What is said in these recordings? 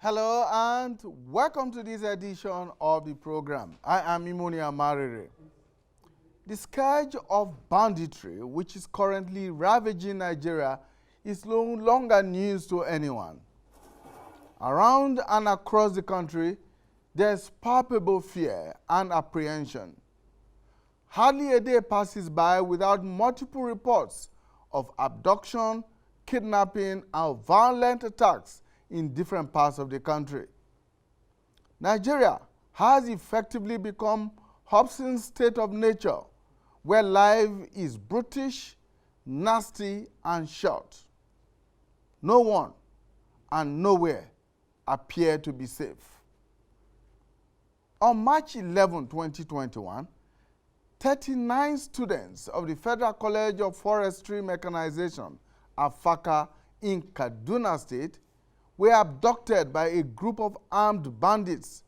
Hello and welcome to this edition of the program. I am Imoni Amarere. The scourge of banditry, which is currently ravaging Nigeria, is no longer news to anyone. Around and across the country, there's palpable fear and apprehension. Hardly a day passes by without multiple reports of abduction, kidnapping, and violent attacks in different parts of the country. Nigeria has effectively become Hobson's state of nature, where life is brutish, nasty, and short. No one and nowhere appear to be safe. On March 11, 2021, 39 students of the Federal College of Forestry Mechanization, Afaka, in Kaduna State, were abducted by a group of armed bandits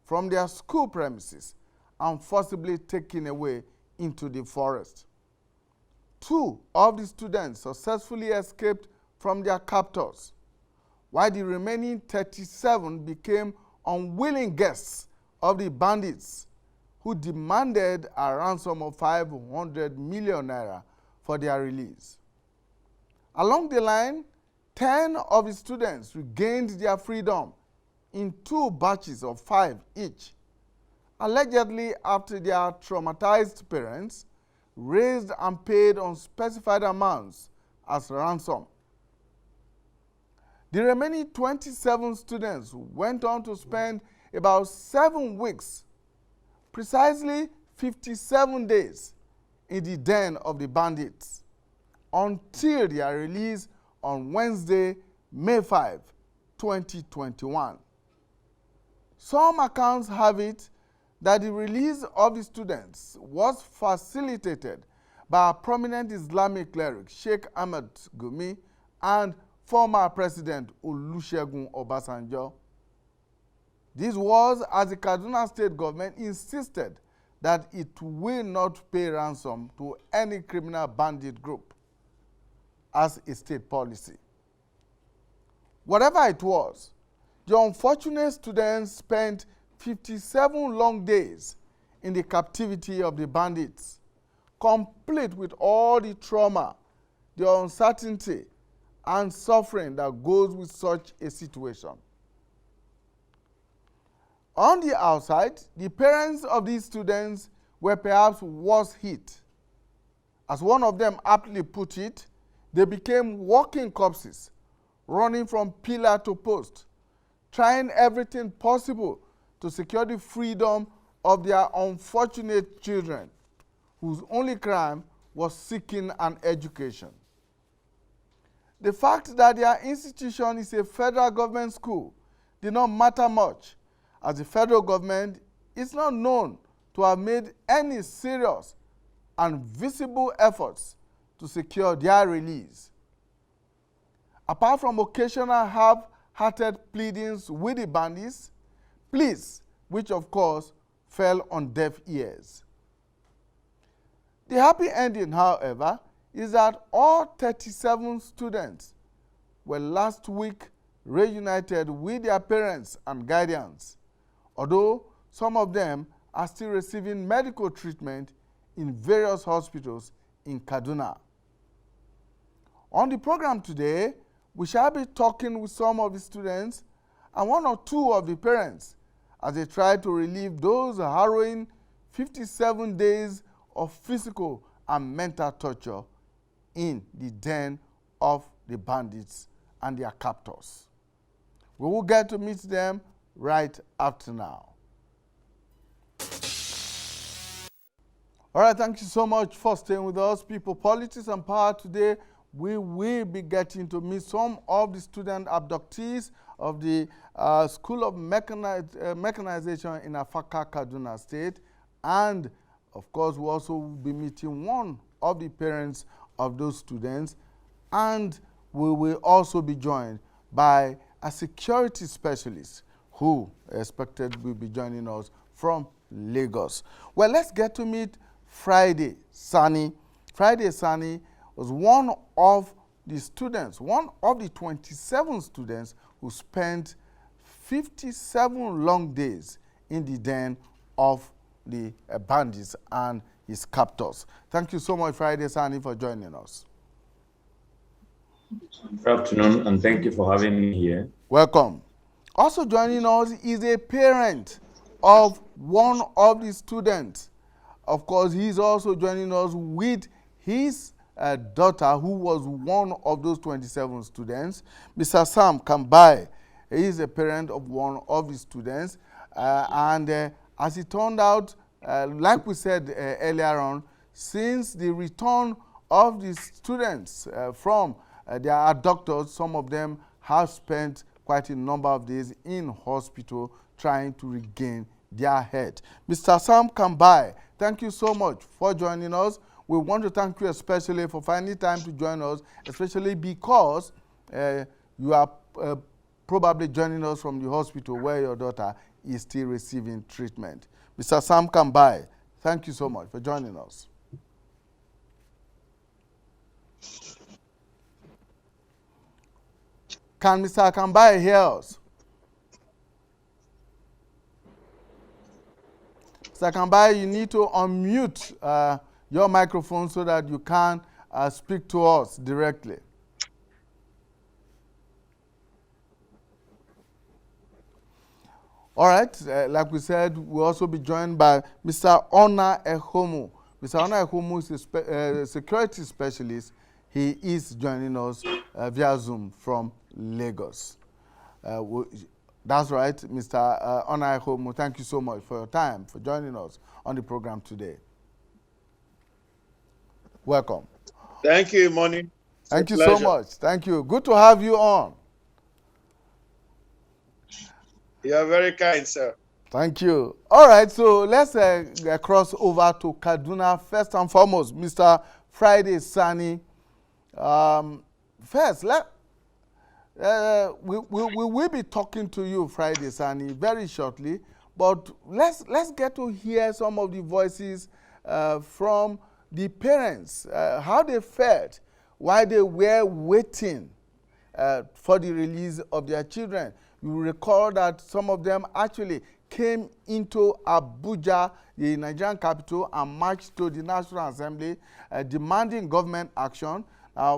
from their school premises and forcibly taken away into the forest. 2 of the students successfully escaped from their captors, while the remaining 37 became unwilling guests of the bandits, who demanded a ransom of 500 million naira for their release. Along the line, 10 of the students regained their freedom in 2 batches of 5 each, allegedly after their traumatized parents raised and paid unspecified amounts as ransom. The remaining 27 students went on to spend about 7 weeks, precisely 57 days, in the den of the bandits, until their release on Wednesday, May 5, 2021. Some accounts have it that the release of the students was facilitated by a prominent Islamic cleric, Sheikh Ahmed Gumi, and former President Olusegun Obasanjo. This was as the Kaduna state government insisted that it will not pay ransom to any criminal bandit group as a state policy. Whatever it was, the unfortunate students spent 57 long days in the captivity of the bandits, complete with all the trauma, the uncertainty, and suffering that goes with such a situation. On the outside, the parents of these students were perhaps worse hit. As one of them aptly put it, they became walking corpses, running from pillar to post, trying everything possible to secure the freedom of their unfortunate children, whose only crime was seeking an education. The fact that their institution is a federal government school did not matter much, as the federal government is not known to have made any serious and visible efforts to secure their release. Apart from occasional half-hearted pleadings with the bandits, pleas which of course fell on deaf ears. The happy ending, however, is that all 37 students were last week reunited with their parents and guardians, although some of them are still receiving medical treatment in various hospitals in Kaduna. On the program today, we shall be talking with some of the students and 1 or 2 of the parents as they try to relieve those harrowing 57 days of physical and mental torture in the den of the bandits and their captors. We will get to meet them right after now. All right, thank you so much for staying with us. People, Politics and Power today, we will be getting to meet some of the student abductees of the School of Mechanization in Afaka, Kaduna State. And, of course, we also will be meeting one of the parents of those students. And we will also be joined by a security specialist who expected will be joining us from Lagos. Well, let's get to meet Friday Sani. Friday Sani was one of the students, one of the 27 students who spent 57 long days in the den of the bandits and his captors. Thank you so much, Friday Sani, for joining us. Good afternoon, and thank you for having me here. Welcome. Also joining us is a parent of one of the students. Of course, he's also joining us with his daughter, who was one of those 27 students. Mr. Sam Kambai. He is a parent of one of the students. As it turned out, like we said earlier on, since the return of the students from their abductors, some of them have spent quite a number of days in hospital trying to regain their health. Mr. Sam Kambai, thank you so much for joining us. We want to thank you especially for finding time to join us, especially because you are probably joining us from the hospital where your daughter is still receiving treatment. Mr. Sam Kambai, thank you so much for joining us. Can Mr. Kambai hear us? Mr. Kambai, you need to unmute your microphone so that you can speak to us directly. All right, like we said, we'll also be joined by Mr. Ona Ehomu. Mr. Ona Ehomu is a security specialist. He is joining us via Zoom from Lagos. That's right, Mr. Ona Ehomu. Thank you so much for your time, for joining us on the program today. Welcome. Thank you, Moni. Thank you so much. Thank you. Good to have you on. You are very kind, sir. Thank you. All right, so let's cross over to Kaduna first and foremost. Mr. Friday Sani. First, we will be talking to you, Friday Sani, very shortly. But let's get to hear some of the voices from the parents, how they felt while they were waiting for the release of their children. You will recall that some of them actually came into Abuja, the Nigerian capital, and marched to the National Assembly demanding government action.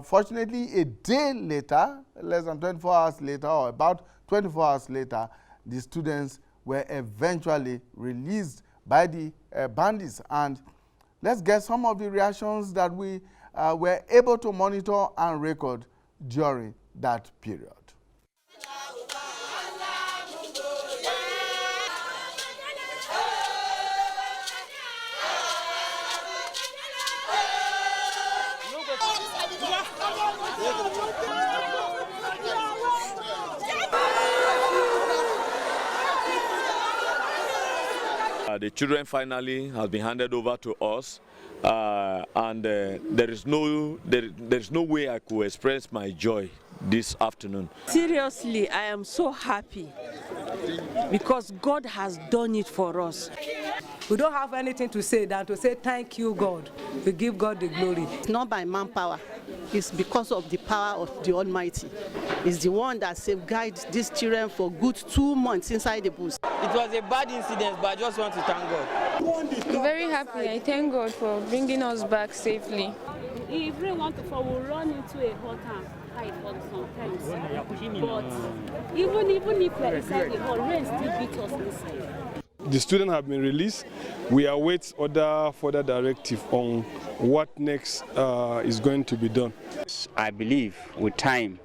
Fortunately, a day later, less than 24 hours later, or about 24 hours later, the students were eventually released by the bandits. And let's get some of the reactions that we were able to monitor and record during that period. The children finally have been handed over to us, and there is no way I could express my joy this afternoon. Seriously, I am so happy because God has done it for us. We don't have anything to say than to say thank you, God. We give God the glory. It's not by manpower. It's because of the power of the Almighty. It's the one that safeguards these children for good 2 months inside the bush. It was a bad incident, but I just want to thank God. I'm very happy. I thank God for bringing us back safely. If we want to fall, we'll run into a hot and hide for sometimes. But even if we're inside the hall, rain still beat us inside. The students have been released. We await further directive on what next is going to be done. I believe with time,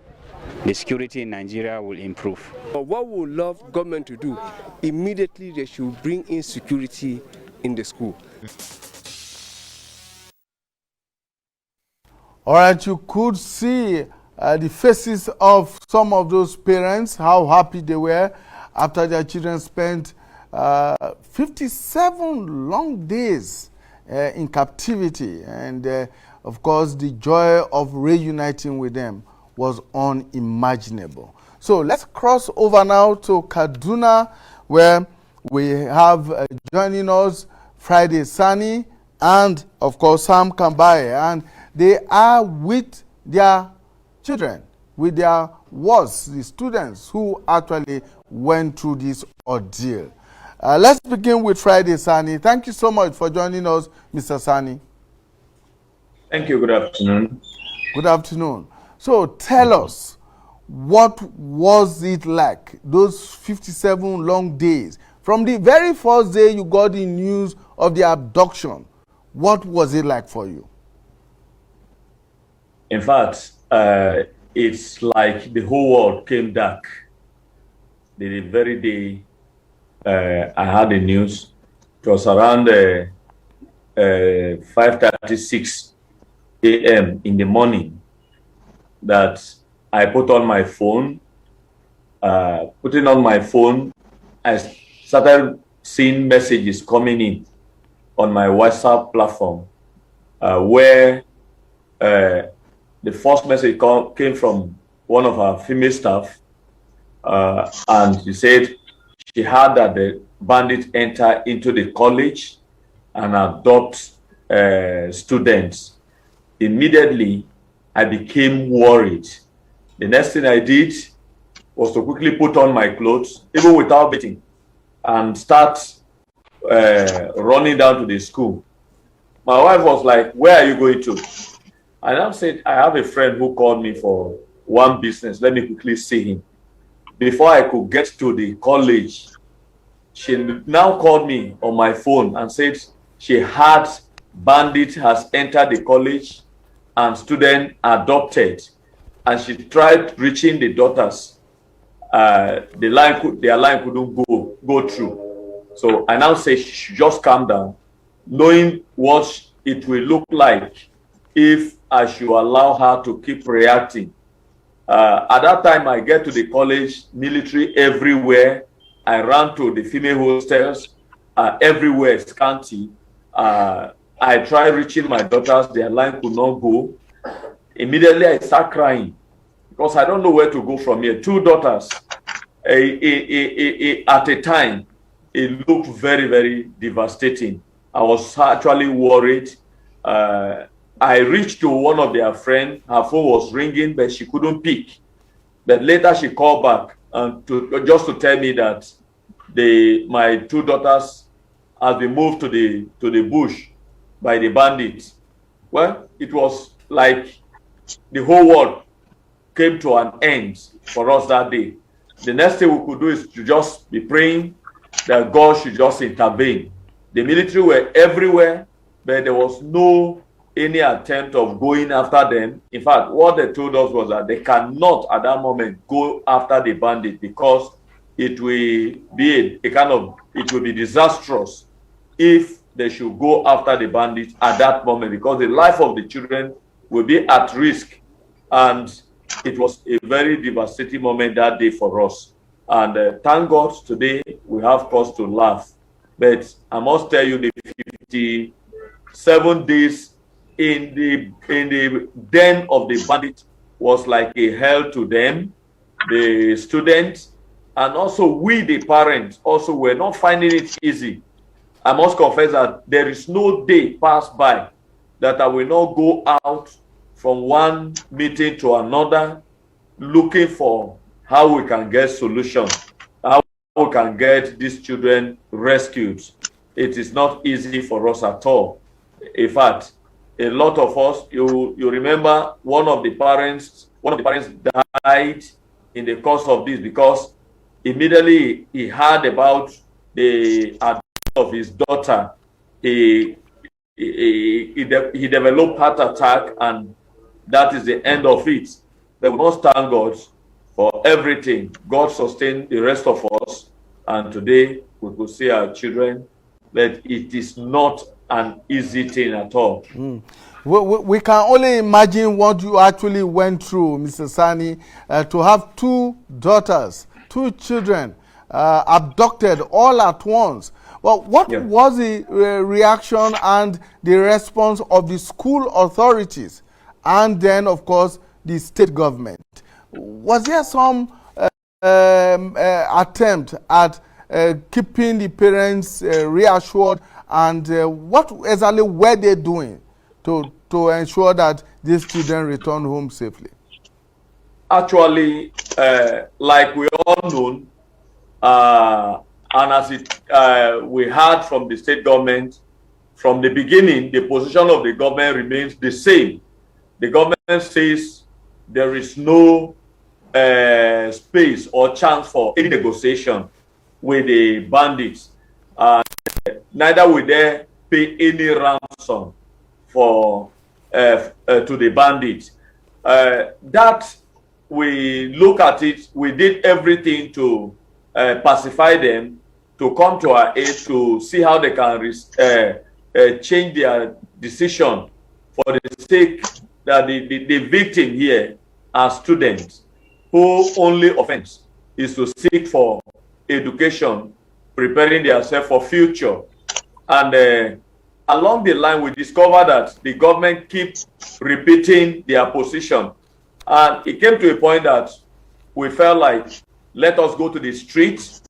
the security in Nigeria will improve. What we would love government to do, immediately they should bring in security in the school. All right, you could see the faces of some of those parents, how happy they were after their children spent 57 long days in captivity. And of course, the joy of reuniting with them was unimaginable. So let's cross over now to Kaduna, where we have joining us Friday Sani and of course Sam Kambai, and they are with their children, with their wards, the students who actually went through this ordeal. Let's begin with Friday Sani. Thank you so much for joining us, Mr. Sani. Thank you. Good afternoon. Good afternoon. So tell us, what was it like, those 57 long days? From the very first day you got the news of the abduction, what was it like for you? In fact, it's like the whole world came dark. The very day I had the news, it was around 5:36 a.m. in the morning that I put on my phone. Putting on my phone, I started seeing messages coming in on my WhatsApp platform, where the first message came from one of our female staff, and she said she heard that the bandits enter into the college and adopt students. Immediately, I became worried. The next thing I did was to quickly put on my clothes, even without bathing, and start running down to the school. My wife was like, "Where are you going to?" And I said, "I have a friend who called me for one business. Let me quickly see him." Before I could get to the college, she now called me on my phone and said she had bandit has entered the college and student adopted, and she tried reaching the daughters. Their line couldn't go through. So I now say she should just calm down, knowing what it will look like if I should allow her to keep reacting. At that time, I get to the college, military everywhere. I ran to the female hostels, everywhere, scanty. I tried reaching my daughters, their line could not go. Immediately, I start crying because I don't know where to go from here. Two daughters, at a time, it looked very, very devastating. I was actually worried. I reached to one of their friends. Her phone was ringing, but she couldn't pick. But later she called back just to tell me that my two daughters have been moved to the bush by the bandits. Well, it was like the whole world came to an end for us that day. The next thing we could do is to just be praying that God should just intervene. The military were everywhere, but there was no any attempt of going after them. In fact, what they told us was that they cannot at that moment go after the bandit because it will be it will be disastrous if they should go after the bandits at that moment, because the life of the children will be at risk. And it was a very devastating moment that day for us. And thank God today we have cause to laugh. But I must tell you, the 57 days in the den of the bandit was like a hell to them, the students, and also we, the parents, also were not finding it easy. I must confess that there is no day passed by that I will not go out from one meeting to another looking for how we can get solutions, how we can get these children rescued. It is not easy for us at all. In fact, a lot of us, you remember one of the parents died in the course of this because immediately he heard about the adoption of his daughter. He developed heart attack, and that is the end of it. But we must thank God for everything. God sustained the rest of us, and today we could see our children. But it is not an easy thing at all. We can only imagine what you actually went through, Mr. Sani, to have two daughters, two children abducted all at once. Well, what was the reaction and the response of the school authorities and then, of course, the state government? Was there some attempt at keeping the parents reassured, and what exactly were they doing to ensure that these children return home safely? Actually, like we all know, And as we heard from the state government, from the beginning, the position of the government remains the same. The government says there is no space or chance for any negotiation with the bandits. Neither will they pay any ransom for to the bandits. That we look at it, we did everything to pacify them, to come to our aid, to see how they can change their decision for the sake that the victim here are students whose only offense is to seek for education, preparing themselves for future. And along the line, we discovered that the government keeps repeating their position. And it came to a point that we felt like, let us go to the streets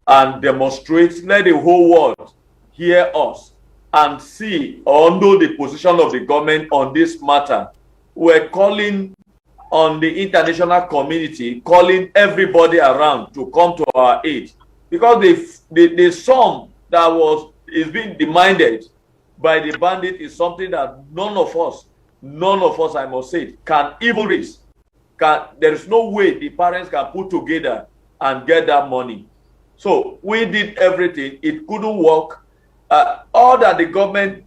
and demonstrate, let the whole world hear us and see or know the position of the government on this matter. We're calling on the international community, calling everybody around to come to our aid, because the sum that is being demanded by the bandit is something that none of us, I must say, can even raise. There is no way the parents can put together and get that money. So we did everything. It couldn't work. All that the government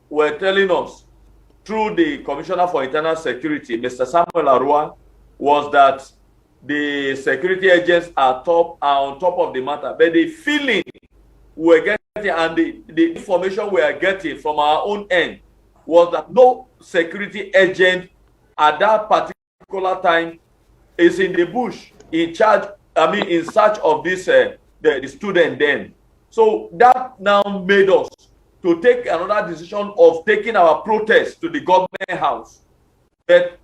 were telling us through the Commissioner for Internal Security, Mr. Samuel Arua, was that the security agents are on top of the matter. But the feeling we're getting and the information we are getting from our own end was that no security agent at that particular time is in the bush in search of this the student then. So that now made us to take another decision of taking our protest to the government house. But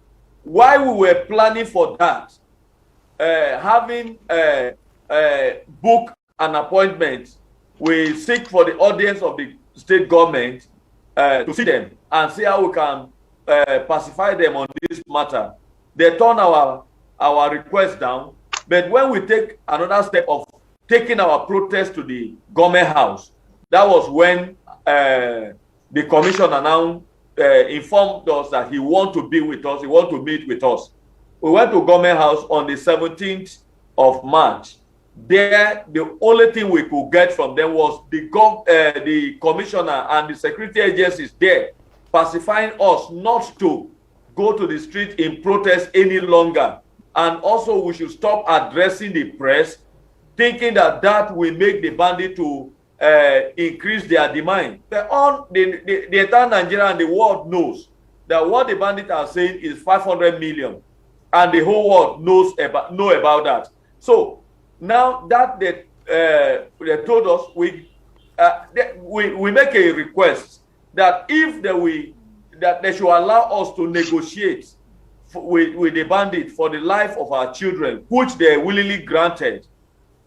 while we were planning for that, having booked an appointment, we seek for the audience of the state government to see them and see how we can pacify them on this matter. They turned our request down. But when we take another step of taking our protest to the government house, that was when the commissioner now informed us that he wants to be with us, he wants to meet with us. We went to government house on the 17th of March. There, the only thing we could get from them was the commissioner and the security agencies there pacifying us not to go to the street in protest any longer. And also we should stop addressing the press, thinking that will make the bandit to increase their demand. The entire Nigeria and the world knows that what the bandits are saying is 500 million. And the whole world know about that. So now that they told us, we make a request that if they should allow us to negotiate with the bandit for the life of our children, which they willingly granted.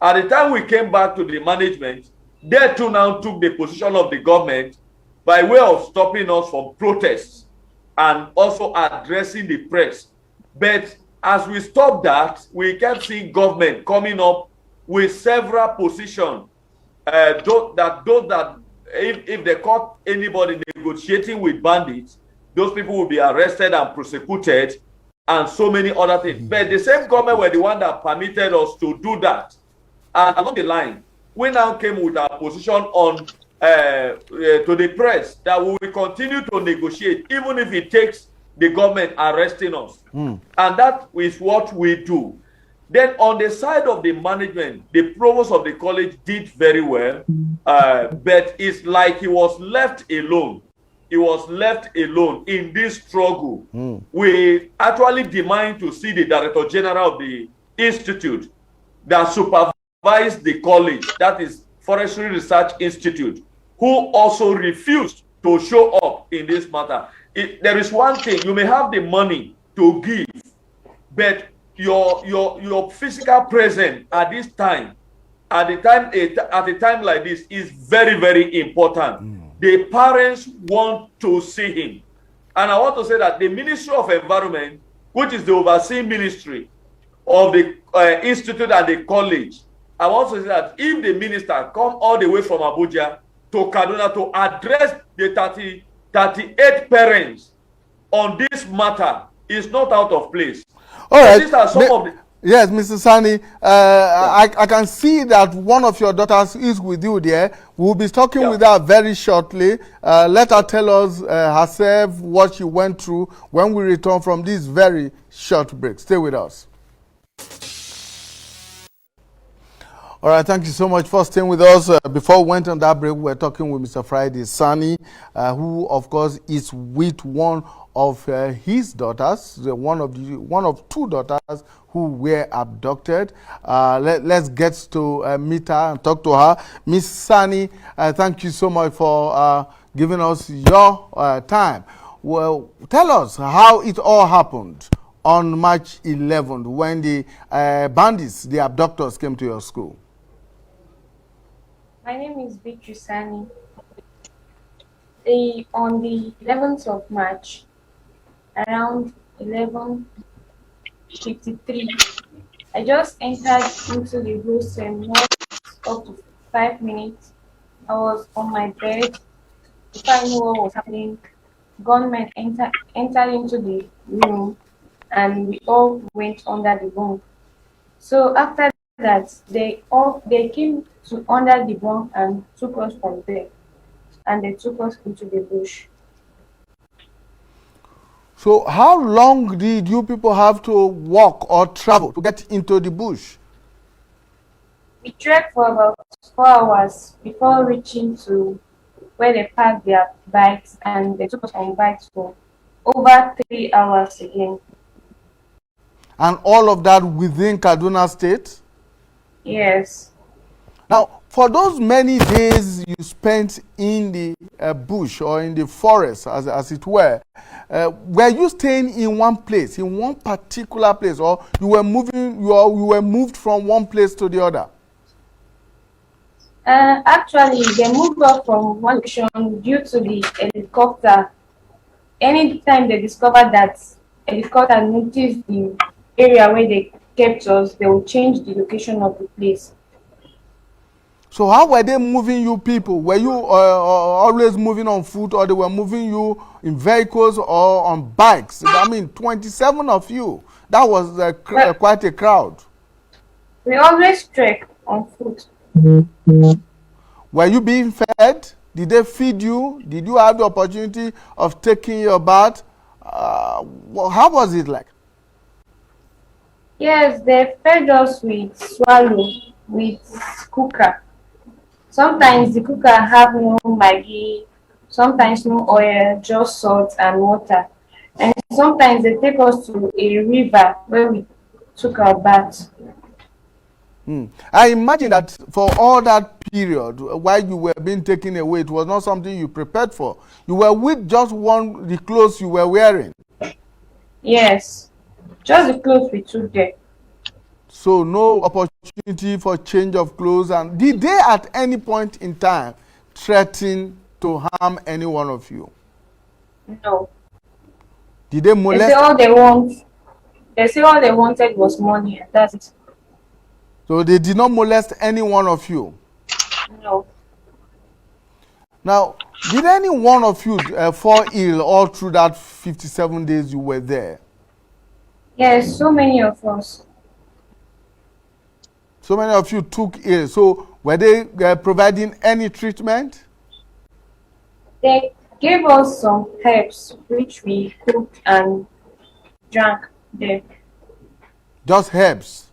At the time we came back to the management, they too now took the position of the government by way of stopping us from protests and also addressing the press. But as we stopped that, we kept seeing government coming up with several positions. Those that if they caught anybody negotiating with bandits, those people will be arrested and prosecuted, and so many other things. But the same government were the one that permitted us to do that. And along the line, we now came with our position on to the press that we will continue to negotiate, even if it takes the government arresting us. And that is what we do. Then on the side of the management, the provost of the college did very well, but it's like he was left alone. He was left alone in this struggle. We actually demand to see the Director General of the Institute that supervised the college, that is Forestry Research Institute, who also refused to show up in this matter. There is one thing, you may have the money to give, but your physical presence at this time, at a time like this, is very, very important. The parents want to see him. And I want to say that the Ministry of Environment, which is the overseeing ministry of the institute and the college, I want to say that if the minister come all the way from Abuja to Kaduna to address the 38 parents on this matter, is not out of place. All right. These are some of the... Yes, Mr. Sani, I can see that one of your daughters is with you there. We'll be talking with her very shortly. Let her tell us herself what she went through when we return from this very short break. Stay with us. All right, thank you so much for staying with us. Before we went on that break, we were talking with Mr. Friday Sani, who, of course, is with one of his daughters, one of two daughters who were abducted. Let's get to meet her and talk to her. Miss Sani, thank you so much for giving us your time. Well, tell us how it all happened on March 11th when the bandits, the abductors, came to your school. My name is Victory Sani. On the 11th of March, around 11:53, I just entered into the hostel, not up to 5 minutes. I was on my bed. Before I knew what was happening, gunmen entered into the room, and we all went under the bunk. So after that, they came to under the bunk and took us from there, and they took us into the bush. So how long did you people have to walk or travel to get into the bush? We trekked for about 4 hours before reaching to where they parked their bikes, and they took us on bikes for over 3 hours again. And all of that within Kaduna State? Yes. Now, for those many days you spent in the bush or in the forest, as it were you staying in one place, in one particular place, or you were moved from one place to the other? Actually, they moved us from one location due to the helicopter. Anytime they discovered that helicopter noticed the area where they kept us, they will change the location of the place. So how were they moving you people? Were you always moving on foot, or they were moving you in vehicles or on bikes? I mean, 27 of you. That was quite a crowd. We always trek on foot. Were you being fed? Did they feed you? Did you have the opportunity of taking your bath? How was it like? Yes, they fed us with swallow, with cooker. Sometimes the cooker have no Maggi, sometimes no oil, just salt and water. And sometimes they take us to a river where we took our bath. I imagine that for all that period, while you were being taken away, it was not something you prepared for. You were with just the clothes you were wearing. Yes, just the clothes we took there. So no opportunity for change of clothes. And did they at any point in time threaten to harm any one of you? No. Did they molest? They say all they wanted was money, and that's it. So they did not molest any one of you? No. Now, did any one of you fall ill all through that 57 days you were there? Yes, so many of us. So many of you took ill. So were they providing any treatment? They gave us some herbs which we cooked and drank there. Just herbs?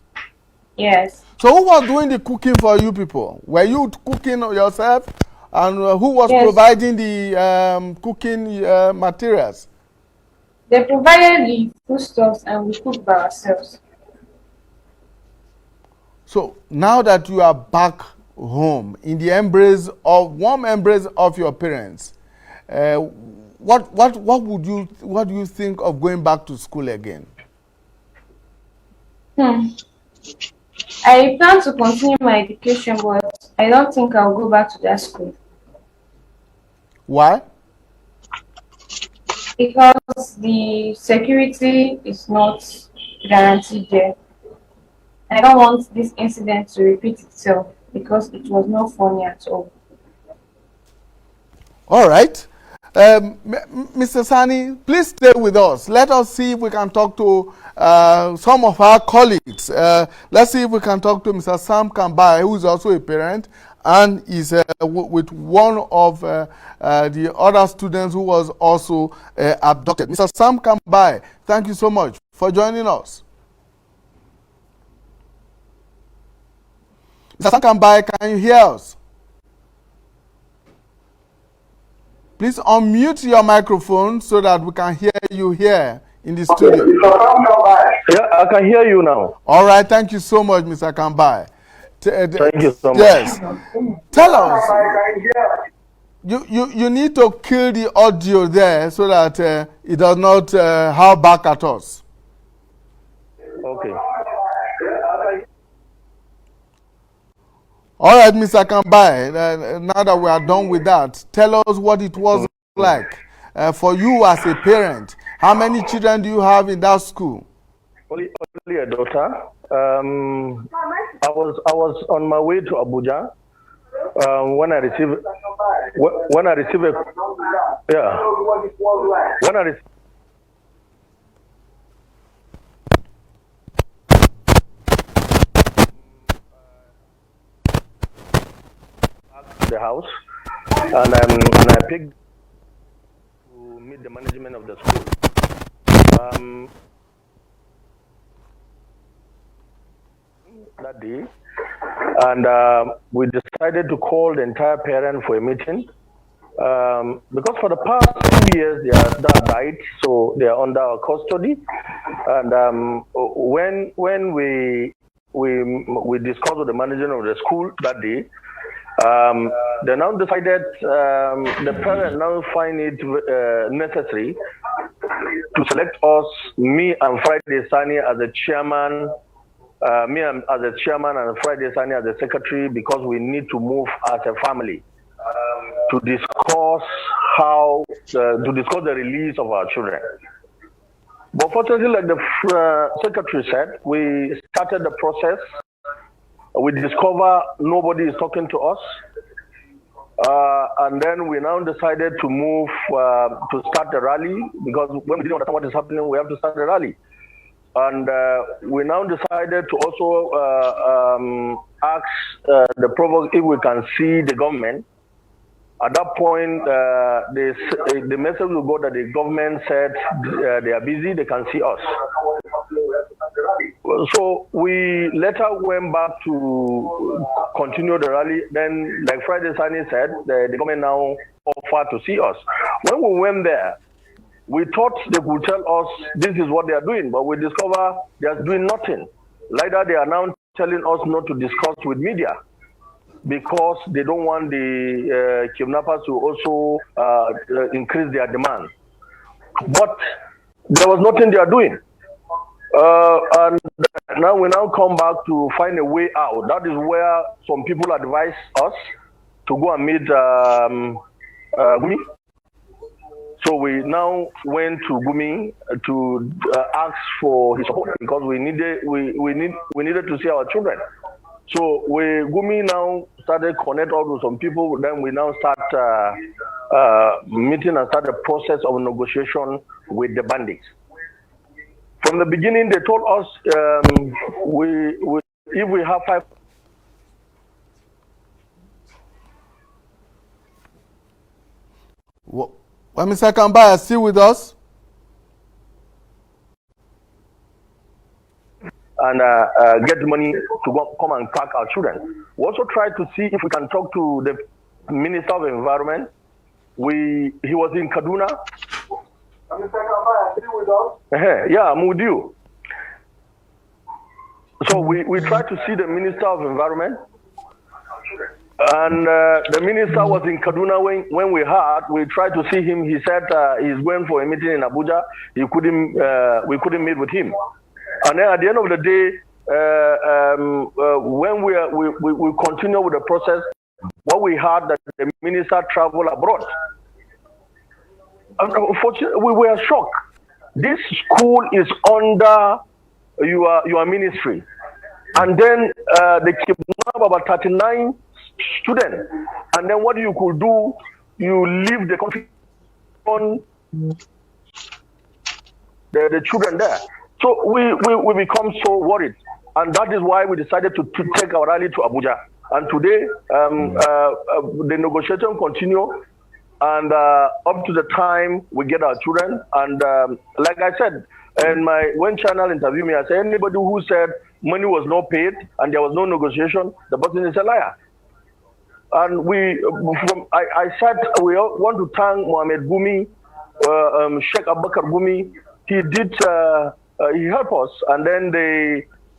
Yes. So who was doing the cooking for you people? Were you cooking yourself? And who was providing the cooking materials? They provided the foodstuffs and we cooked by ourselves. So now that you are back home in the warm embrace of your parents, what do you think of going back to school again? I plan to continue my education, but I don't think I'll go back to that school. Why? Because the security is not guaranteed there. I don't want this incident to repeat itself because it was not funny at all. All right. Mr. Sani, please stay with us. Let us see if we can talk to some of our colleagues. Let's see if we can talk to Mr. Sam Kambai, who is also a parent and is with one of the other students who was also abducted. Mr. Sam Kambai, thank you so much for joining us. Mr. Sam Kambai, can you hear us? Please unmute your microphone so that we can hear you here in the studio. Yeah, I can hear you now. All right, thank you so much, Mr. Kambai. Thank you so much. Yes. Tell us. You need to kill the audio there so that it does not howl back at us. Okay. All right, Mr. Kambai, now that we are done with that, tell us what it was like for you as a parent. How many children do you have in that school? Only a daughter. I was on my way to Abuja when I received a the house, and I picked to meet the management of the school. That day, and we decided to call the entire parent for a meeting because for the past 2 years their dad died, so they are under our custody. And when we discussed with the manager of the school that day, they now decided, the parent now find it necessary to select us, me and Friday Sani as the chairman, and Friday Sani as the secretary, because we need to move as a family to discuss the release of our children. But fortunately, like the secretary said, we started the process. We discover nobody is talking to us, and then we now decided to move to start the rally, because when we didn't understand what is happening, we have to start the rally. And we now decided to also ask the provost if we can see the government. At that point, the message we got that the government said they are busy, they can see us. So we later went back to continue the rally. Then, like Friday Sani said, the government now offered to see us. When we went there, we thought they would tell us this is what they are doing, but we discover they are doing nothing. Later, they are now telling us not to discuss with media because they don't want the kidnappers to also increase their demand. But there was nothing they are doing. And now we come back to find a way out. That is where some people advise us to go and meet Gumi. So we now went to Gumi to ask for his support because we needed to see our children. So Gumi now started connect out with some people. Then we now start meeting and start the process of negotiation with the bandits. From the beginning, they told us if we have 5. Well, Mr. Kambai is still with us? And get money to come and pack our children. We also tried to see if we can talk to the Minister of Environment. He was in Kaduna. Mr. Kambai, are you with us? Yeah, I'm with you. So we tried to see the Minister of Environment. And the minister was in Kaduna when we heard. We tried to see him. He said he's going for a meeting in Abuja. We couldn't meet with him. And then at the end of the day, when we continue with the process, what we heard that the minister traveled abroad. Unfortunately, we were shocked. This school is under your ministry. and then they kidnap about 39 students. And then what you could do, you leave the country on the children there. So we become so worried. And that is why we decided to take our rally to Abuja. And today, the negotiation continue. And up to the time we get our children. And like I said, and when Channel interviewed me, I said, anybody who said money was not paid and there was no negotiation, the person is a liar. And I said, we want to thank Mohamed Gumi, Sheikh Abubakar Gumi. He did, he helped us. And then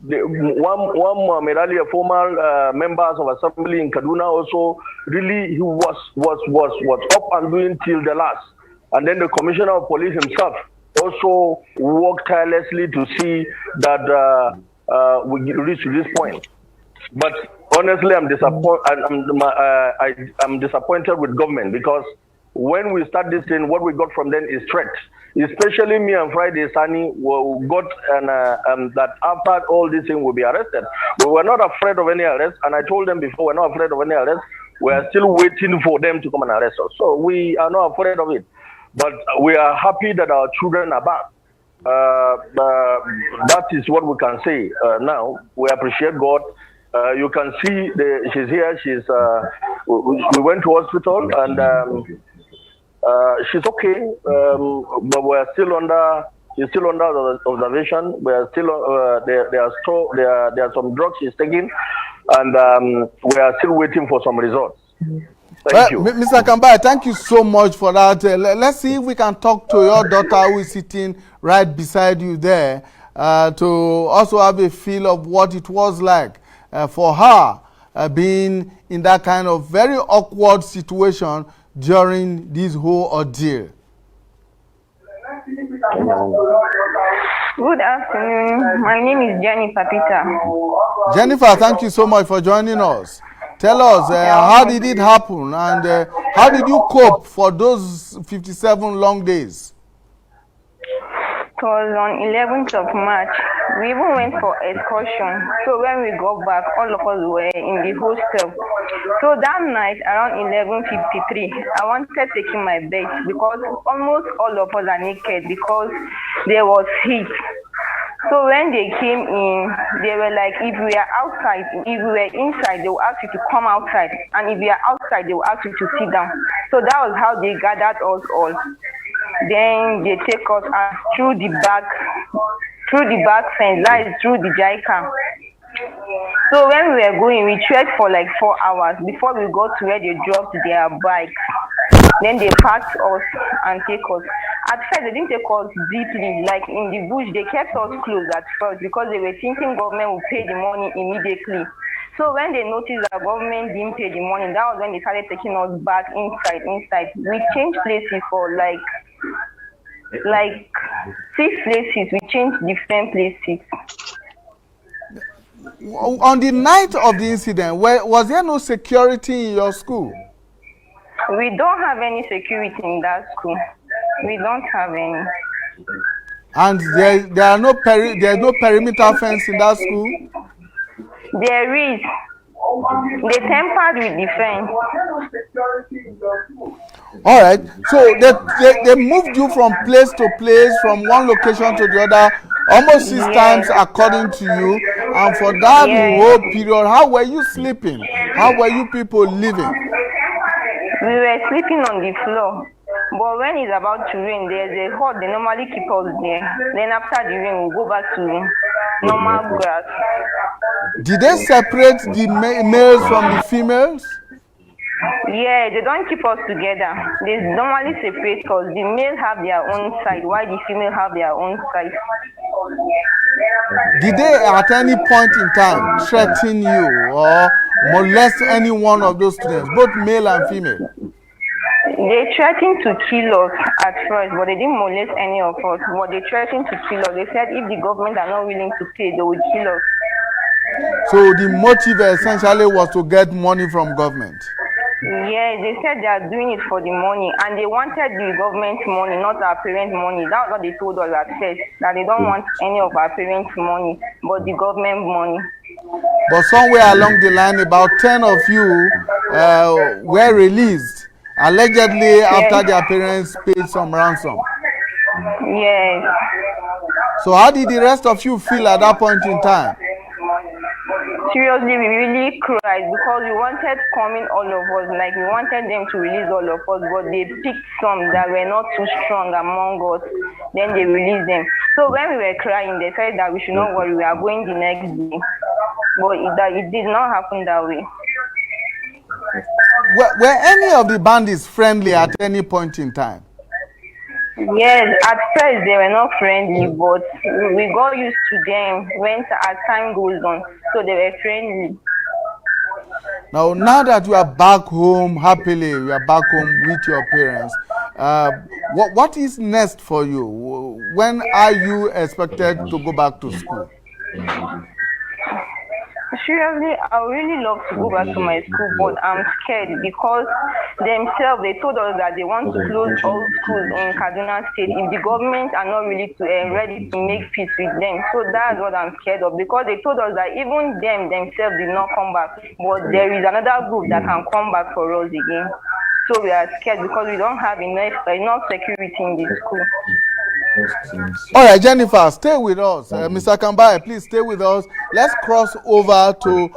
one Mohamed Ali, a former members of assembly in Kaduna, also really he was up and doing till the last. And then the commissioner of police himself also worked tirelessly to see that we reach this point. But honestly, I'm disappointed with government, because when we start this thing, what we got from them is threat. Especially me and Friday Sunny got that after all this thing will be arrested. We were not afraid of any arrest, and I told them before, we're not afraid of any arrest. We are still waiting for them to come and arrest us. So we are not afraid of it. But we are happy that our children are back. That is what we can say now. We appreciate God. You can see she's here. We went to hospital, and she's okay, but we're still under. She's still under observation. We are still there are some drugs she's taking, and we are still waiting for some results. Thank you, Mr. Kambai. Thank you so much for that. Let's see if we can talk to your daughter, who is sitting right beside you there, to also have a feel of what it was like for her being in that kind of very awkward situation during this whole ordeal. Good afternoon. My name is Jennifer Peter. Jennifer, thank you so much for joining us. Tell us, how did it happen, and how did you cope for those 57 long days? It was on 11th of March. We even went for excursion. So when we got back, all of us were in the hostel. So that night, around 11:53, I wanted taking my bed, because almost all of us are naked because there was heat. So when they came in, they were like, if we are outside, if we were inside, they will ask you to come outside. And if we are outside, they will ask you to sit down. So that was how they gathered us all. Then they take us through the back fence, that is through the JICA. So when we were going, we trekked for like 4 hours before we got to where they dropped their bike. Then they packed us and take us. At first, they didn't take us deeply, like in the bush. They kept us close at first because they were thinking government would pay the money immediately. So when they noticed that government didn't pay the money, that was when they started taking us back inside. We changed places for like 6 places. We changed different places. On the night of the incident, was there no security in your school? We don't have any security in that school. We don't have any. And there is no perimeter fence in that school? There is. They tampered with the fence. All right. So they moved you from place to place, from one location to the other, almost 6 times according to you. And for that whole period, how were you sleeping? How were you people living? We were sleeping on the floor. But when it's about to rain, there's a hut. They normally keep us there. Then after the rain, we'll go back to normal grass. Did they separate the males from the females? Yeah, they don't keep us together. They normally separate us. The males have their own side, while the female have their own side. Did they at any point in time threaten you or molest any one of those students, both male and female? They threatened to kill us at first, but they didn't molest any of us. But they threatened to kill us. They said if the government are not willing to pay, they would kill us. So the motive essentially was to get money from government? Yeah, they said they are doing it for the money, and they wanted the government money, not our parents' money. That's what they told us at first, that they don't want any of our parents' money, but the government money. But somewhere along the line, about 10 of you were released, allegedly after their parents paid some ransom. Yes. So how did the rest of you feel at that point in time? Seriously, we really cried because we wanted coming all of us, like we wanted them to release all of us, but they picked some that were not too strong among us, then they released them. So when we were crying, they said that we should not worry, we are going the next day. But it did not happen that way. Were any of the bandits friendly at any point in time? Yes, at first they were not friendly, but we got used to them when as time goes on, so they were friendly. Now that you are back home happily, you are back home with your parents, what is next for you? When are you expected to go back to school? Seriously, I would really love to go back to my school, but I'm scared because themselves, they told us that they want to close all schools in Kaduna State if the government are not really ready to make peace with them. So that's what I'm scared of, because they told us that even them themselves did not come back, but there is another group that can come back for us again. So we are scared because we don't have enough security in the school. All right, Jennifer, stay with us. Mr. Kambai, please stay with us. Let's cross over to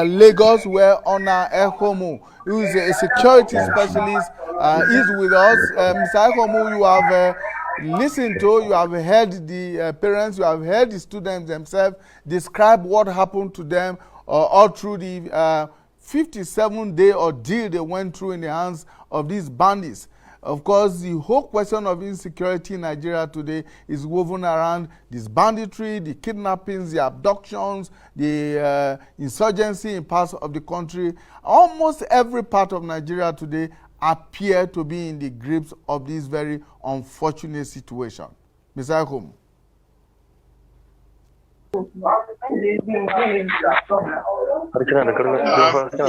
Lagos, where Ona Ekomu, who is a security specialist, is with us. Mr. Ekomu, you have listened to, you have heard the parents, you have heard the students themselves describe what happened to them all through the 57-day ordeal they went through in the hands of these bandits. Of course, the whole question of insecurity in Nigeria today is woven around this banditry, the kidnappings, the abductions, the insurgency in parts of the country. Almost every part of Nigeria today appear to be in the grips of this very unfortunate situation. Mr. Akom.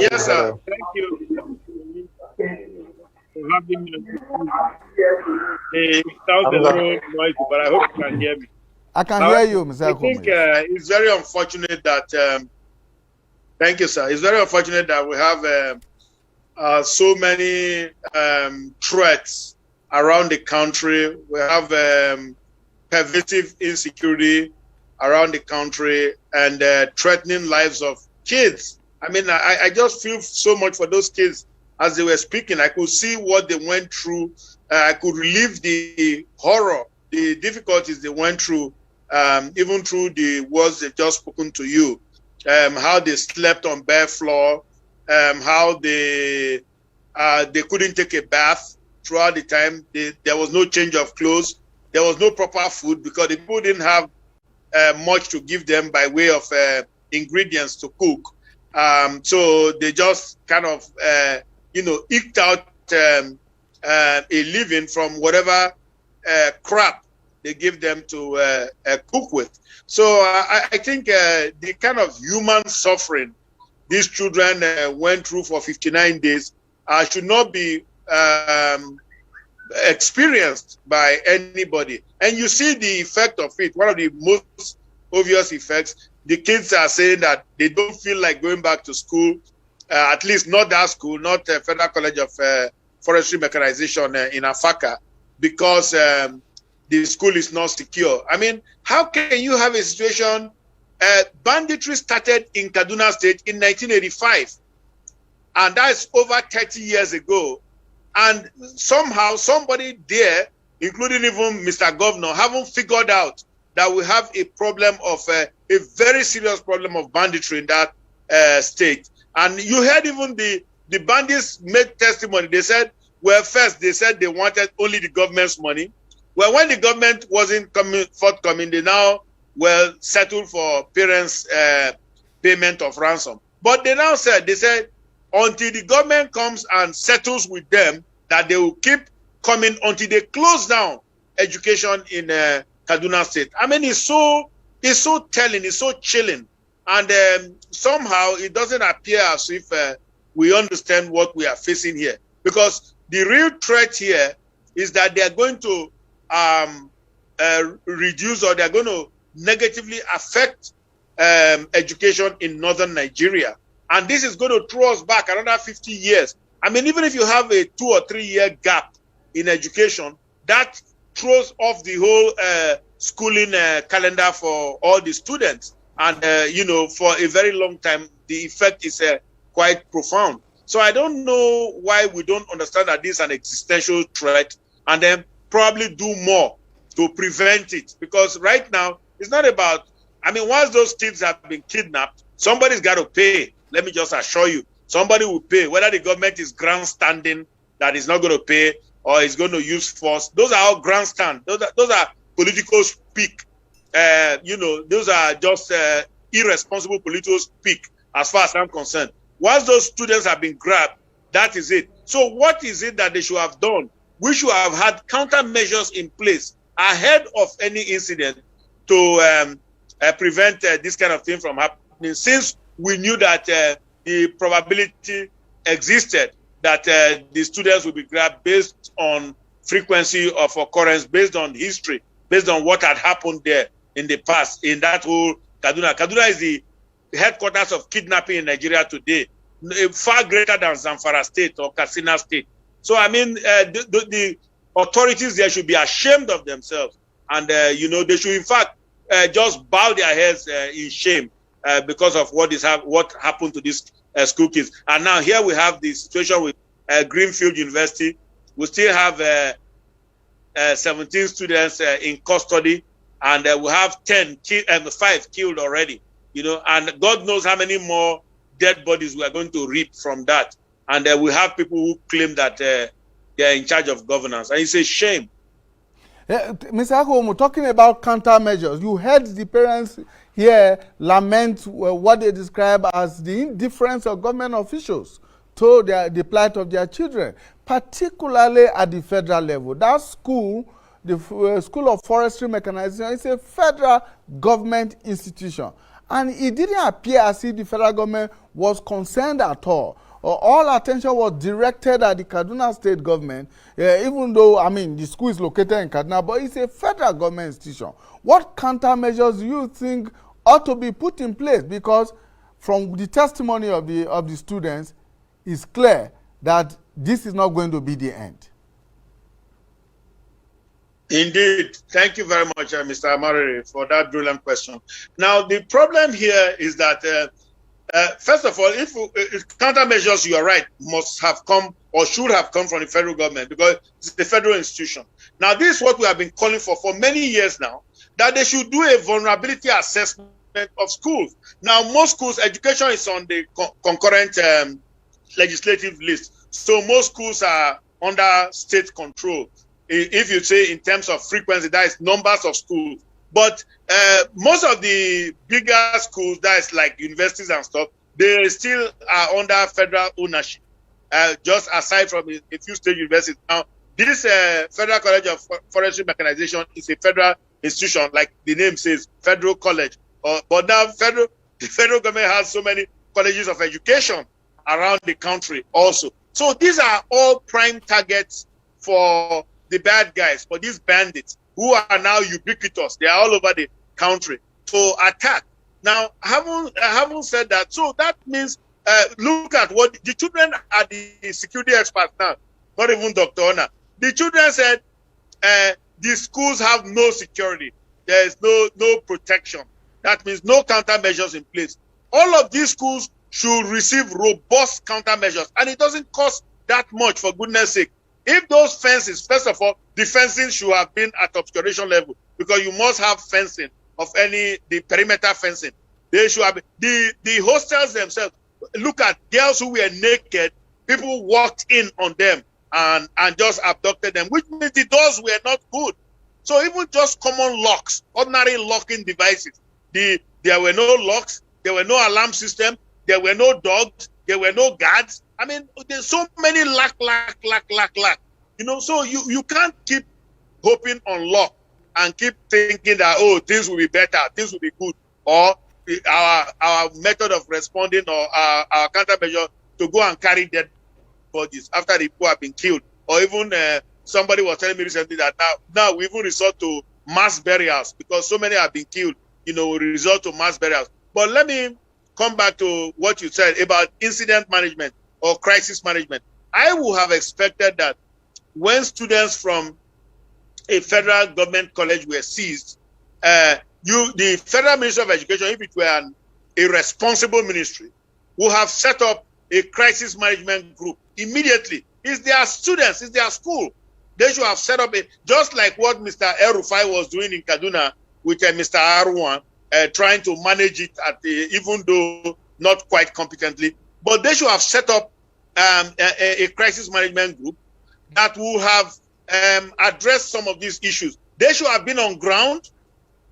Yes, sir. Thank you. Having it sounds a little noisy, but I hope you can hear me. I can hear you, Mr. I think it's very unfortunate that, thank you, sir. It's very unfortunate that we have so many threats around the country. We have pervasive insecurity around the country and threatening lives of kids. I mean, I just feel so much for those kids. As they were speaking, I could see what they went through. I could relive the horror, the difficulties they went through, even through the words they've just spoken to you, how they slept on bare floor, how they couldn't take a bath throughout the time. There was no change of clothes. There was no proper food because the people didn't have much to give them by way of ingredients to cook. So they just kind of eked out a living from whatever crap they give them to cook with. So I think the kind of human suffering these children went through for 59 days should not be experienced by anybody. And you see the effect of it. One of the most obvious effects, the kids are saying that they don't feel like going back to school. At least not that school, not Federal College of Forestry Mechanization in Afaka, because the school is not secure. I mean, how can you have a situation? Banditry started in Kaduna State in 1985, and that's over 30 years ago. And somehow somebody there, including even Mr. Governor, haven't figured out that we have a problem of a very serious problem of banditry in that state. And you heard even the bandits make testimony. They said, well, first they said they wanted only the government's money. Well, when the government wasn't forthcoming, they now settled for parents' payment of ransom. But they now said, until the government comes and settles with them, that they will keep coming until they close down education in Kaduna State. I mean, it's so telling, it's so chilling. And somehow it doesn't appear as if we understand what we are facing here. Because the real threat here is that they are going to reduce, or they are going to negatively affect education in northern Nigeria. And this is going to throw us back another 50 years. I mean, even if you have a 2 or 3 year gap in education, that throws off the whole schooling calendar for all the students. And, you know, for a very long time, the effect is quite profound. So I don't know why we don't understand that this is an existential threat and then probably do more to prevent it. Because right now, it's not about, I mean, once those kids have been kidnapped, somebody's got to pay. Let me just assure you, somebody will pay. Whether the government is grandstanding that is not going to pay or is going to use force, those are all grandstand. Those are political speak. You know, those are just irresponsible political speak as far as I'm concerned. Once those students have been grabbed, that is it. So what is it that they should have done? We should have had countermeasures in place ahead of any incident to prevent this kind of thing from happening, since we knew that the probability existed that the students will be grabbed based on frequency of occurrence, based on history, based on what had happened there in the past, in that whole Kaduna. Kaduna is the headquarters of kidnapping in Nigeria today, far greater than Zamfara State or Katsina State. So, I mean, the authorities there should be ashamed of themselves. And, you know, they should, in fact, just bow their heads in shame because of what happened to these school kids. And now here we have the situation with Greenfield University. We still have 17 students in custody, and we have 5 killed already. You know, and God knows how many more dead bodies we are going to reap from that. And we have people who claim that they are in charge of governance, and it's a shame. Mr. Akomo, talking about countermeasures, you heard the parents here lament what they describe as the indifference of government officials to the plight of their children, particularly at the federal level. That school, the School of Forestry Mechanization, is a federal government institution. And it didn't appear as if the federal government was concerned at all. All attention was directed at the Kaduna state government, even though, I mean, the school is located in Kaduna, but it's a federal government institution. What countermeasures do you think ought to be put in place? Because from the testimony of the students, it's clear that this is not going to be the end. Indeed. Thank you very much, Mr. Amarere, for that brilliant question. Now, the problem here is that, first of all, if countermeasures, you are right, must have come or should have come from the federal government, because it's the federal institution. Now, this is what we have been calling for many years now, that they should do a vulnerability assessment of schools. Now, most schools, education is on the concurrent legislative list. So most schools are under state control. If you say in terms of frequency, that is numbers of schools. But most of the bigger schools, that is like universities and stuff, they still are under federal ownership, just aside from a few state universities. Now, this Federal College of Forestry Mechanization is a federal institution, like the name says, federal college. But now the federal government has so many colleges of education around the country also. So these are all prime targets for the bad guys, for these bandits who are now ubiquitous. They are all over the country to attack. Now, having said that, so that means look at what the children are the security experts now, not even Dr. Ona. The children said the schools have no security. There is no protection. That means no countermeasures in place. All of these schools should receive robust countermeasures, and it doesn't cost that much, for goodness sake. If those fences, first of all, the fencing should have been at obscuration level, because you must have fencing of the perimeter fencing. They should have the hostels themselves. Look at girls who were naked. People walked in on them and just abducted them, which means the doors were not good. So even just common locks, ordinary locking devices, there were no locks, there were no alarm system, there were no dogs, there were no guards. I mean, there's so many lack. You know, so you can't keep hoping on luck and keep thinking that, oh, things will be better, things will be good, or our method of responding or our countermeasure to go and carry dead bodies after the people have been killed. Or even somebody was telling me recently that now we even resort to mass burials because so many have been killed, we resort to mass burials. But let me come back to what you said about incident management or crisis management. I would have expected that when students from a federal government college were seized, the Federal Ministry of Education, if it were a responsible ministry, would have set up a crisis management group immediately. It's their students, it's their school. They should have set up just like what Mr. El Rufai was doing in Kaduna with Mr. Arwan, trying to manage it even though not quite competently. But they should have set up a crisis management group that will have addressed some of these issues. They should have been on ground,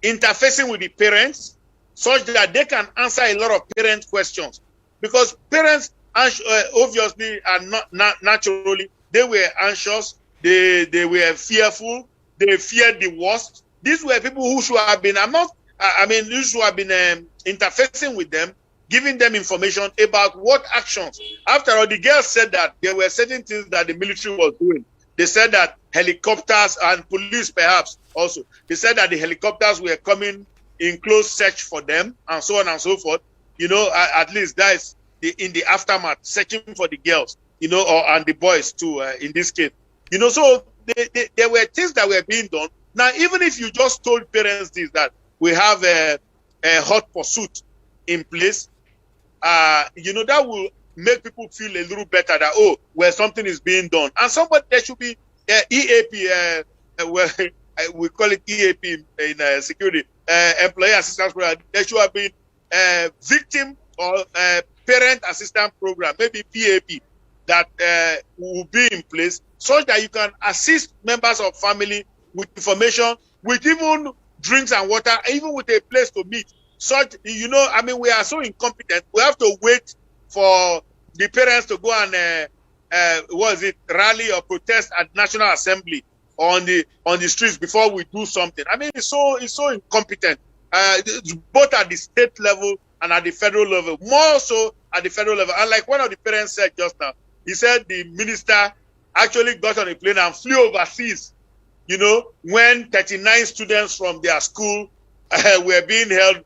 interfacing with the parents, such that they can answer a lot of parent questions. Because parents, obviously, are not naturally, they were anxious, they were fearful, they feared the worst. These were people who should have been, who should have been interfacing with them, giving them information about what actions. After all, the girls said that there were certain things that the military was doing. They said that helicopters and police perhaps also, they said that the helicopters were coming in close search for them and so on and so forth. At least that is in the aftermath, searching for the girls, and the boys too, in this case. So there were things that were being done. Now, even if you just told parents this, that we have a hot pursuit in place, that will make people feel a little better that, where something is being done. And there should be EAP, we call it EAP in security, employee assistance program. There should have been victim or parent assistance program, maybe PAP, that will be in place such that you can assist members of family with information, with even drinks and water, even with a place to meet. We are so incompetent. We have to wait for the parents to go and rally or protest at National Assembly on the streets before we do something. It's so incompetent, both at the state level and at the federal level, more so at the federal level. And like one of the parents said just now, he said the minister actually got on a plane and flew overseas, when 39 students from their school were being held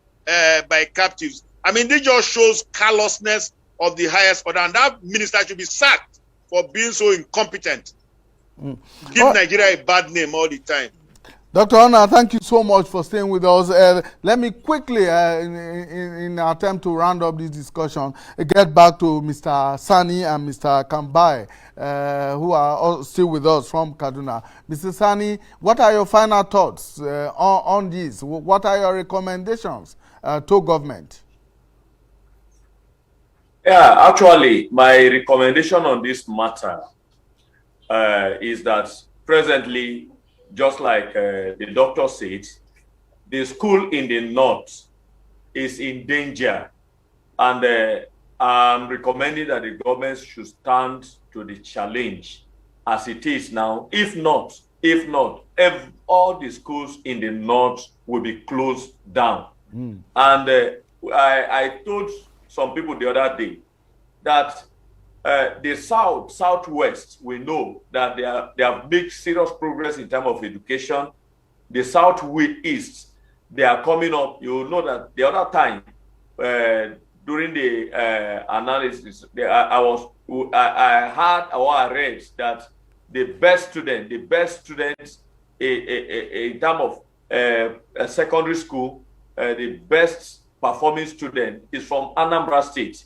by captives. This just shows callousness of the highest order, and that minister should be sacked for being so incompetent. Give Nigeria a bad name all the time. Dr. Honor, thank you so much for staying with us. Let me quickly, in an attempt to round up this discussion, get back to Mr. Sani and Mr. Kambai, who are all still with us from Kaduna. Mr. Sani, what are your final thoughts on this? What are your recommendations to government? Yeah, actually, my recommendation on this matter is that presently, just like the doctor said, the school in the north is in danger, and I'm recommending that the government should stand to the challenge as it is now. If not, all the schools in the north will be closed down. And I told some people the other day that the southwest, we know that they have made serious progress in terms of education. The southeast, they are coming up. You know that the other time during the analysis, I read that the best students in terms of secondary school, the best performing student is from Anambra State.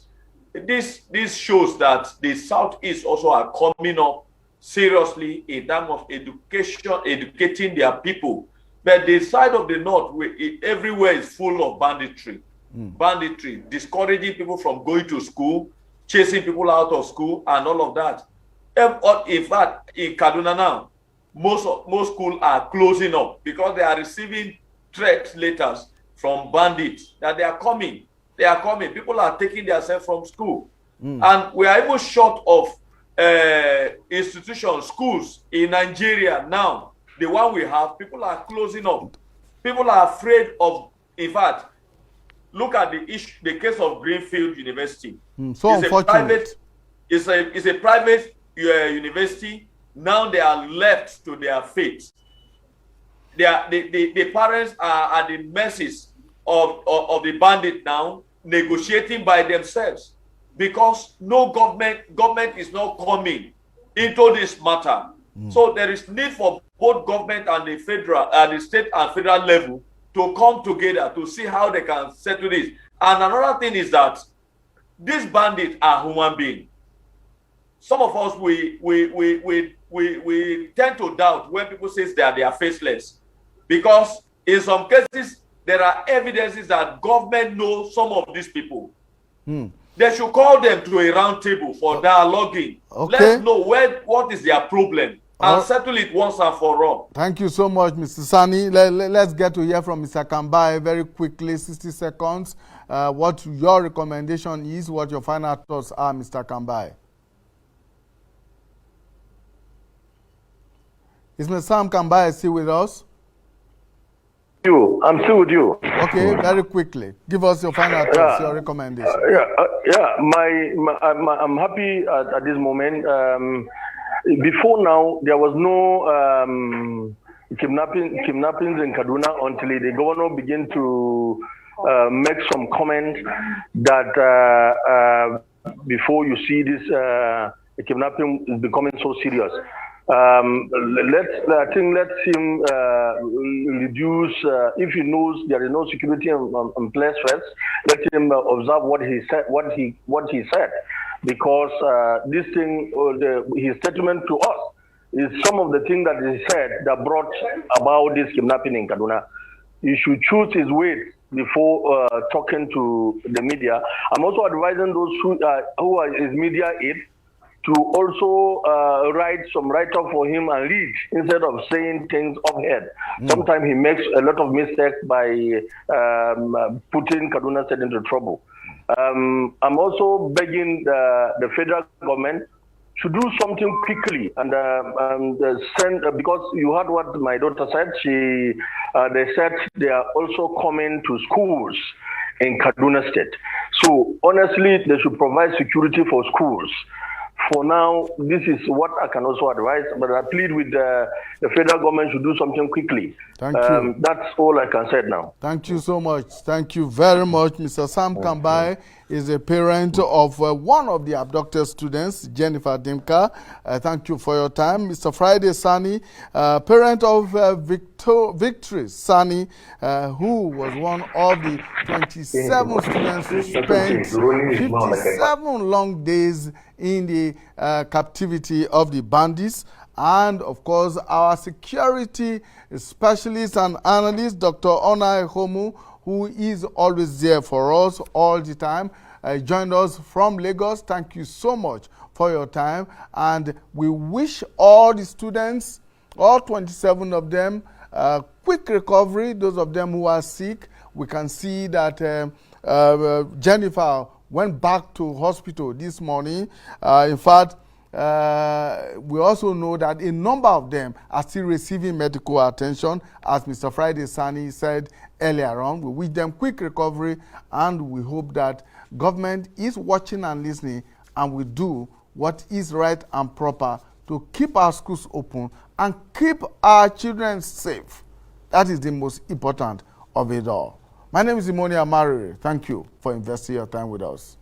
This shows that the Southeast also are coming up seriously in terms of educating their people. But the side of the North, everywhere is full of banditry. Banditry, discouraging people from going to school, chasing people out of school, and all of that. In fact, in Kaduna now, most schools are closing up because they are receiving threat letters from bandits that they are coming. They are coming. People are taking themselves from school. And we are even short of institutions, schools in Nigeria now. The one we have, people are closing up. People are afraid of, in fact, look at the case of Greenfield University. So it's unfortunate. It's a private university. Now they are left to their fate. The parents are at the mercies of the bandit now, negotiating by themselves, because no government is not coming into this matter. So there is need for both government and the federal, the state and federal level to come together to see how they can settle this. And another thing is that these bandits are human beings. Some of us we tend to doubt when people say that they are faceless, because in some cases there are evidences that government knows some of these people. They should call them to a round table for dialoguing. Okay. Let's know what is their problem and settle it once and for all. Thank you so much, Mr. Sani. Let's get to hear from Mr. Kambai very quickly, 60 seconds. What your recommendation is, what your final thoughts are, Mr. Kambai. Is Mr. Sam Kambai still with us? I'm still with you. Okay, very quickly. Give us your final thoughts, your recommendation. I'm happy at this moment. Before now, there was no kidnappings in Kaduna until the governor began to make some comments that before you see this kidnapping is becoming so serious. Let him reduce, if he knows there is no security in place first, let him observe what he said, because this thing, his statement to us is some of the things that he said that brought about this kidnapping in Kaduna. He should choose his weight before talking to the media. I'm also advising those who are his media aides to also write some write-up for him and read instead of saying things off head. Sometimes he makes a lot of mistakes by putting Kaduna State into trouble. I'm also begging the federal government to do something quickly and send, because you heard what my daughter said. They said they are also coming to schools in Kaduna State. So honestly, they should provide security for schools. For now, this is what I can also advise, but I plead with the federal government to do something quickly. Thank you. That's all I can say now. Thank you so much. Thank you very much. Mr. Sam Kambai is a parent of one of the abducted students, Jennifer Dimka. Thank you for your time. Mr. Friday Sani, parent of Victory Sani, who was one of the 27 students who spent 57 long days in the captivity of the bandits. And of course, our security specialist and analyst, Dr. Onai Homu, who is always there for us all the time, joined us from Lagos. Thank you so much for your time. And we wish all the students, all 27 of them, quick recovery. Those of them who are sick, we can see that Jennifer went back to hospital this morning. In fact, we also know that a number of them are still receiving medical attention, as Mr. Friday Sani said earlier on. We wish them quick recovery, and we hope that government is watching and listening and will do what is right and proper to keep our schools open and keep our children safe. That is the most important of it all. My name is Imonia Marire. Thank you for investing your time with us.